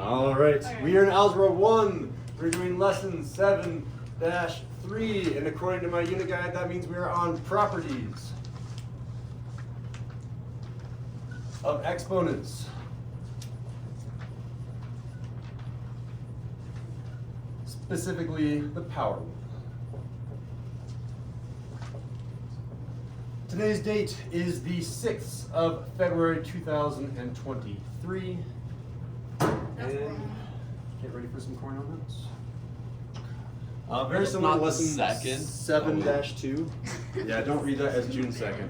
All right, we are in Algebra 1. We're doing lesson 7-3, and according to my unit guide, that means we are on properties of exponents. Specifically, the power rule. Today's date is the 6th of February 2023. And get ready for some corn donuts. Very similar to lesson 7-2. Yeah, don't read that as June 2nd.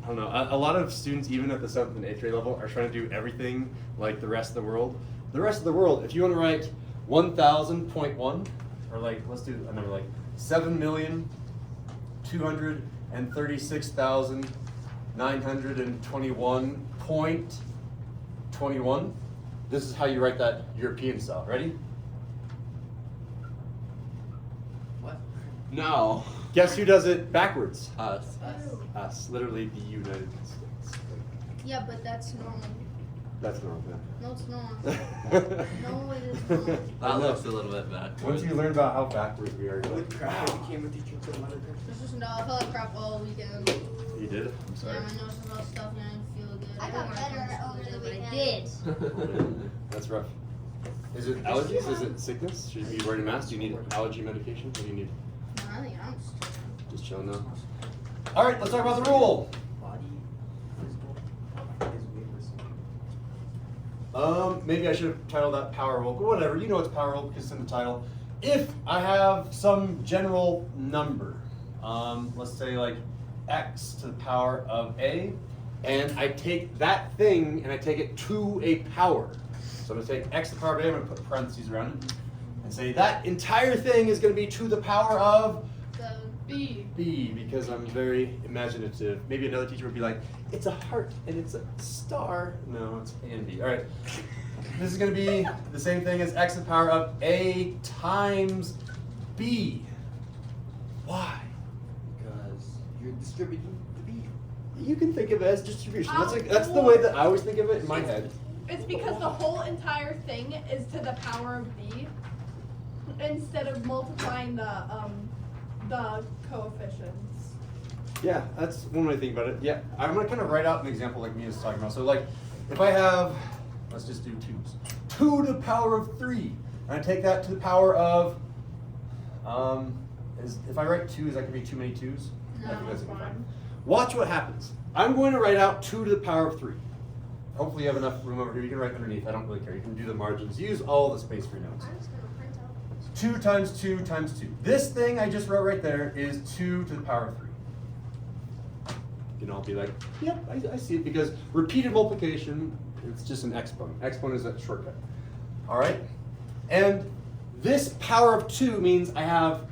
I don't know. A lot of students, even at the 7th and 8th grade level, are trying to do everything like the rest of the world. The rest of the world, if you want to write 1,000.1, or like, let's do a number like 7,236,921.21. This is how you write that European style. Ready? What? No. Guess who does it backwards? Us. Us. Literally the United States. Yeah, but that's normal. That's normal. No, it's not. Yeah. No, it is not. That looks a little bit backwards. Once you learn about how backwards we are, you're What like, crap I became a teacher for another This is no, I felt like crap all weekend. you did? I'm sorry. Yeah, my nose was all stuffy and I didn't feel good. I got didn't better wanna come over to the school, but weekend. I did. That's rough. Is it allergies? Is it sickness? Should you be wearing a mask? Do you need allergy medication? What do you need? No, I think I'm Just chilling now. All right, let's talk about the rule. body physical is way worse. Maybe I should have titled that power rule, but whatever. You know it's power rule because it's in the title. If I have some general number, let's say like x to the power of a, and I take that thing and I take it to a power. So I'm going to take x to the power of a, I'm going to put parentheses around it, and say that entire thing is going to be to the power of the B. B, because I'm very imaginative. Maybe another teacher would be like, it's a heart and it's a star. No, it's A and B. All right. This is going to be the same thing as x to the power of A times B. Why? Because you're distributing the B. You can think of it as distribution. That's the way that I always think of it in my head. It's because the whole entire thing is to the power of b, instead of multiplying the coefficients. Yeah, that's one way to think about it. Yeah, I'm going to kind of write out an example like Mia's talking about. So like, if I have, let's just do 2's. 2 to the power of 3. And I take that to the power of, if I write 2's, that could be too many 2's? No, I think that's it's gonna be fine. Watch what happens. I'm going to write out 2 to the power of 3. Hopefully you have enough room over here. You can write underneath. I don't really care. You can do the margins. Use all the space for your notes. I'm just gonna print out. 2 times 2 times 2. This thing I just wrote right there is 2 to the power of 3. You can all be like, yep, I see it, because repeated multiplication, it's just an exponent. Exponent is a shortcut. All right? And this power of 2 means I have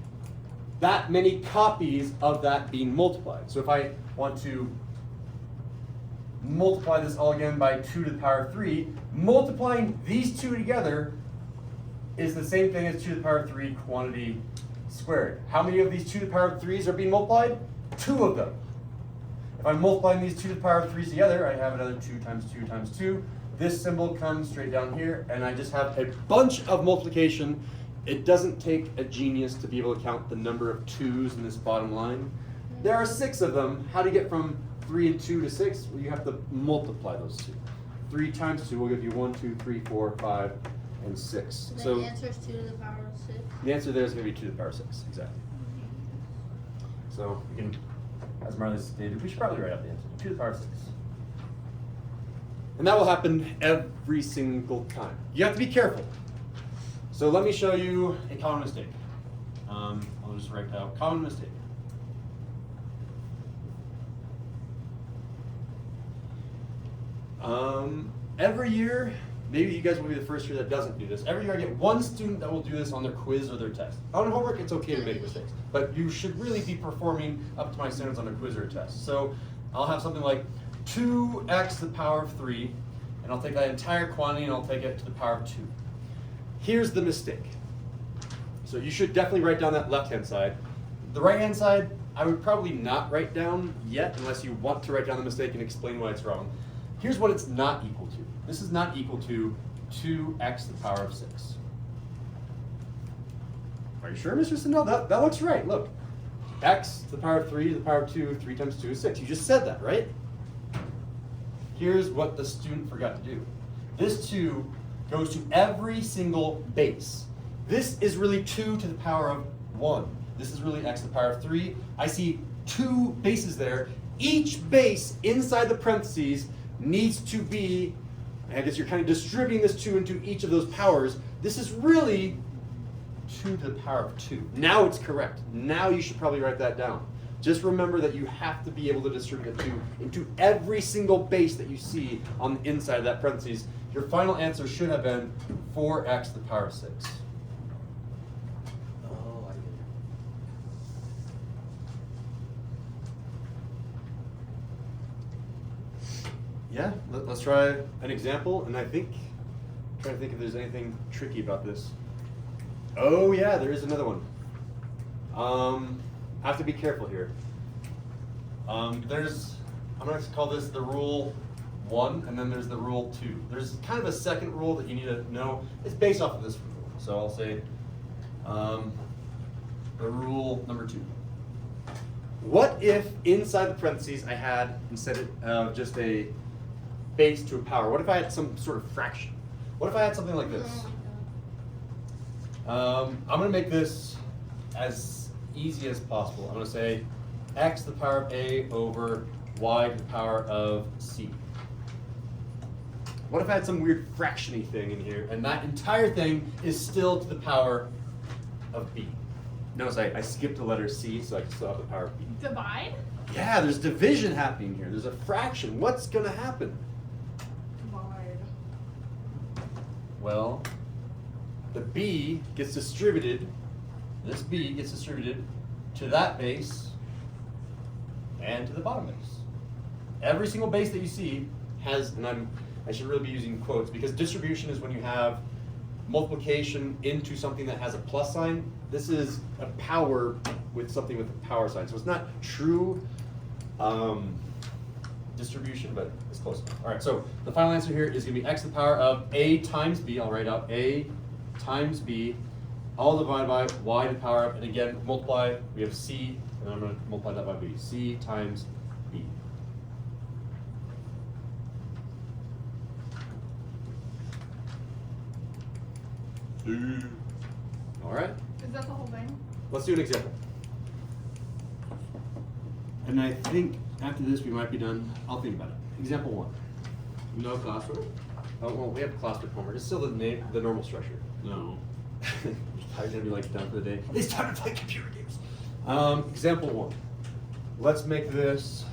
that many copies of that being multiplied. So if I want to multiply this all again by 2 to the power of 3, multiplying these two together is the same thing as 2 to the power of 3 quantity squared. How many of these 2 to the power of 3's are being multiplied? 2 of them. If I'm multiplying these 2 to the power of 3's together, I have another 2 times 2 times 2. This symbol comes straight down here, and I just have a bunch of multiplication. It doesn't take a genius to be able to count the number of 2's in this bottom line. There are 6 of them. How to get from 3 and 2 to 6? Well, you have to multiply those two. 3 times 2 will give you 1, 2, 3, 4, 5, and 6. Then So the answer is 2 to the power of 6. the answer there is going to be 2 to the power of 6, exactly. So we can, as Marley stated, we should probably write out the answer, 2 to the power of 6. And that will happen every single time. You have to be careful. So let me show you a common mistake. I'll just write out common mistake. Every year, maybe you guys will be the first year that doesn't do this. Every year I get one student that will do this on their quiz or their test. On homework, it's okay to make mistakes, but you should really be performing up to my standards on a quiz or a test. So I'll have something like 2x to the power of 3, and I'll take that entire quantity and I'll take it to the power of 2. Here's the mistake. So you should definitely write down that left-hand side. The right-hand side, I would probably not write down yet unless you want to write down the mistake and explain why it's wrong. Here's what it's not equal to. This is not equal to 2x to the power of 6. Are you sure, Mr. Sindel? That looks right. Look. X to the power of 3 to the power of 2, 3 times 2 is 6. You just said that, right? Here's what the student forgot to do. This 2 goes to every single base. This is really 2 to the power of 1. This is really x to the power of 3. I see 2 bases there. Each base inside the parentheses needs to be, I guess you're kind of distributing this 2 into each of those powers. This is really 2 to the power of 2. Now it's correct. Now you should probably write that down. Just remember that you have to be able to distribute a 2 into every single base that you see on the inside of that parentheses. Your final answer should have been 4x to the power of 6. Oh, I get it. Yeah, let's try an example, and try to think if there's anything tricky about this. Oh yeah, there is another one. I have to be careful here. I'm gonna call this the rule 1, and then there's the rule 2. There's kind of a second rule that you need to know. It's based off of this rule. So I'll say the rule number 2. What if inside the parentheses I had, instead of just a base to a power, what if I had some sort of fraction? What if I had something like this? I'm going to make this as easy as possible. I'm going to say x to the power of a over y to the power of c. What if I had some weird fraction-y thing in here, and that entire thing is still to the power of b? Notice I skipped the letter c, so I can still have the power of b. Divide? Yeah, there's division happening here. There's a fraction. What's going to happen? Divide. Well, the b gets distributed, this b gets distributed to that base and to the bottom base. Every single base that you see has, and I should really be using quotes, because distribution is when you have multiplication into something that has a plus sign. This is a power with something with a power sign. So it's not true distribution, but it's close enough. All right, so the final answer here is going to be x to the power of a times b. I'll write out a times b, all divided by y to the power of, and again, multiply, we have c, and I'm going to multiply that by b. C times b. All right, Is that the whole thing? let's do an example. And I think after this we might be done. I'll think about it. Example 1. No classroom? Oh, well, we have class homework. It's still the normal structure. No. You're probably gonna be like done for the day. It's time to play computer games. Example 1. Let's make this.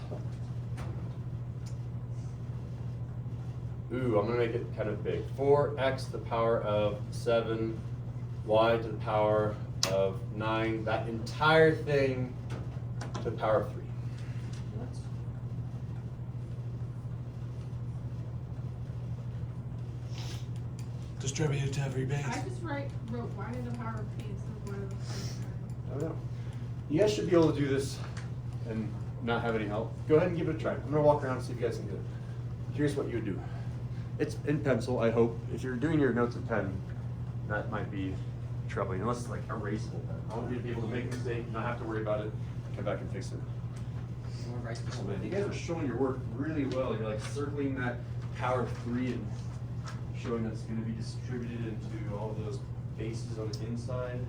Ooh, I'm gonna make it kind of big. 4x to the power of 7, y to the power of 9. That entire thing to the power of 3. Distributed to every base. I just wrote y to the power of p instead of y to the power of I don't know. You guys should be able to do this and not have any help. Go ahead and give it a try. I'm gonna walk around and see if you guys can do it. Here's what you would do. It's in pencil, I hope. If you're doing your notes in pen, that might be troubling, unless it's like erasable pen. I want you to be able to make a mistake, not have to worry about it, come back and fix it. Oh, man, you guys are showing your work really well. You're like circling that power of 3 and showing that it's going to be distributed into all those bases on the inside.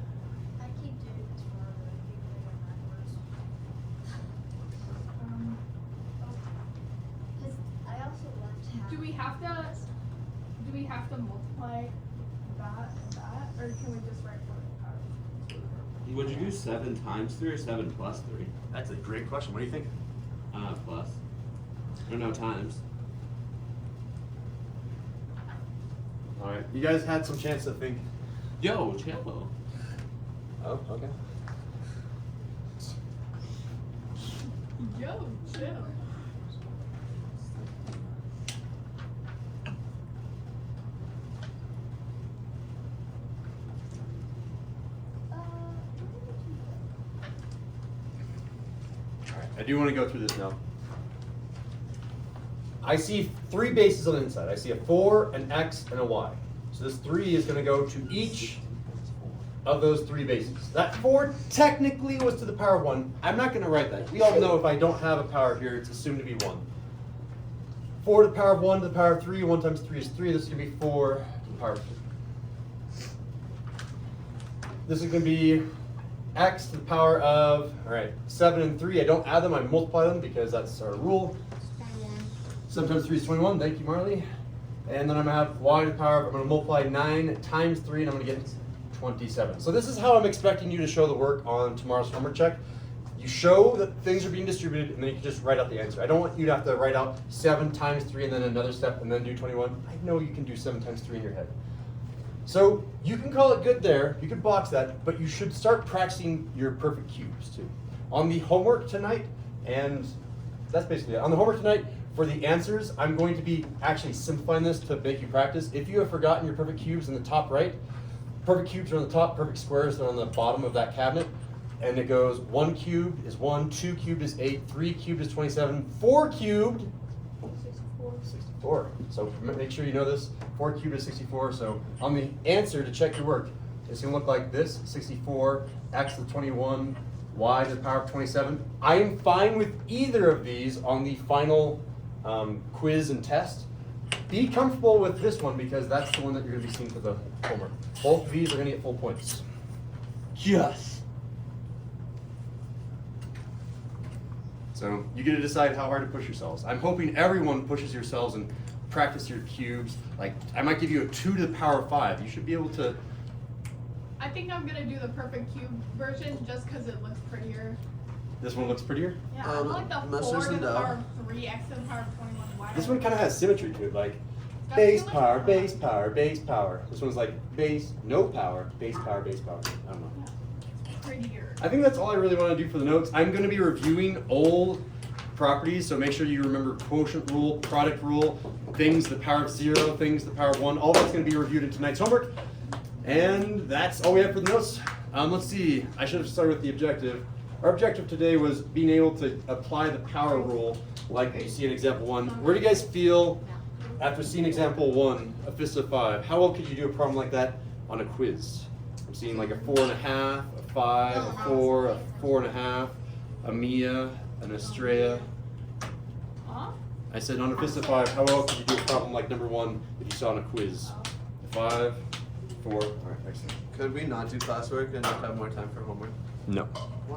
I keep doing this for other people backwards. Because I also left half. Do we have to multiply that and that, or can we just write y to the power of p? Would you do 7 times 3 or 7 plus 3? That's a great question. What do you think? Plus. Or no, times. All right. You guys had some chance to think. Yo, chill. Oh, okay. Yo, chill. I do want to go through this now. I see 3 bases on the inside. I see a 4, an x, and a y. So this 3 is going to go to each of those 3 bases. That 4 technically was to the power of 1. I'm not going to write that. We all know if I don't have a power here, it's assumed to be 1. 4 to the power of 1 to the power of 3. 1 times 3 is 3. This is going to be 4 to the power of 3. This is going to be x to the power of, all right, 7 and 3. I don't add them, I multiply them because that's our rule. 7 times 3 is 21. Thank you, Marley. And then I'm going to have y to the power of, I'm going to multiply 9 times 3, and I'm going to get 27. So this is how I'm expecting you to show the work on tomorrow's homework check. You show that things are being distributed, and then you can just write out the answer. I don't want you to have to write out 7 times 3 and then another step and then do 21. I know you can do 7 times 3 in your head. So you can call it good there, you can box that, but you should start practicing your perfect cubes too. On the homework tonight, and that's basically it. On the homework tonight, for the answers, I'm going to be actually simplifying this to make you practice. If you have forgotten your perfect cubes in the top right, perfect cubes are on the top, perfect squares are on the bottom of that cabinet. And it goes 1 cubed is 1, 2 cubed is 8, 3 cubed is 27, 4 cubed 64. So make sure you know this. 4 cubed is 64. So on the answer to check your work, it's going to look like this: 64, x to the 21, y to the power of 27. I am fine with either of these on the final quiz and test. Be comfortable with this one because that's the one that you're going to be seeing for the homework. Both of these are going to get full points. Yes. So you get to decide how hard to push yourselves. I'm hoping everyone pushes yourselves and practice your cubes. Like, I might give you a 2 to the power of 5. You should be able to. I think I'm gonna do the perfect cube version just because it looks prettier. This one looks prettier. Yeah, I like the 4 mustard to the and dough. power of 3, x to the power of 21. Why This don't one kind of has symmetry to it, like Got base too much power, power. base power, base power. This one's like base, no power, base power, base power. I don't know. it's prettier. I think that's all I really want to do for the notes. I'm going to be reviewing old properties, so make sure you remember quotient rule, product rule, things the power of 0, things the power of 1. All that's going to be reviewed in tonight's homework. And that's all we have for the notes. Let's see, I should have started with the objective. Our objective today was being able to apply the power rule like you see in example 1. Where do you guys feel after seeing example 1, a fist of 5? How well could you do a problem like that on a quiz? I'm seeing like a 4.5, a 5, a 4, a 4.5, a Mia, an Estrella. Huh? I said on a fist of 5, how well could you do a problem like number 1 if you saw on a quiz? 5, 4, all right, excellent. Could we not do classwork and have more time for homework? No.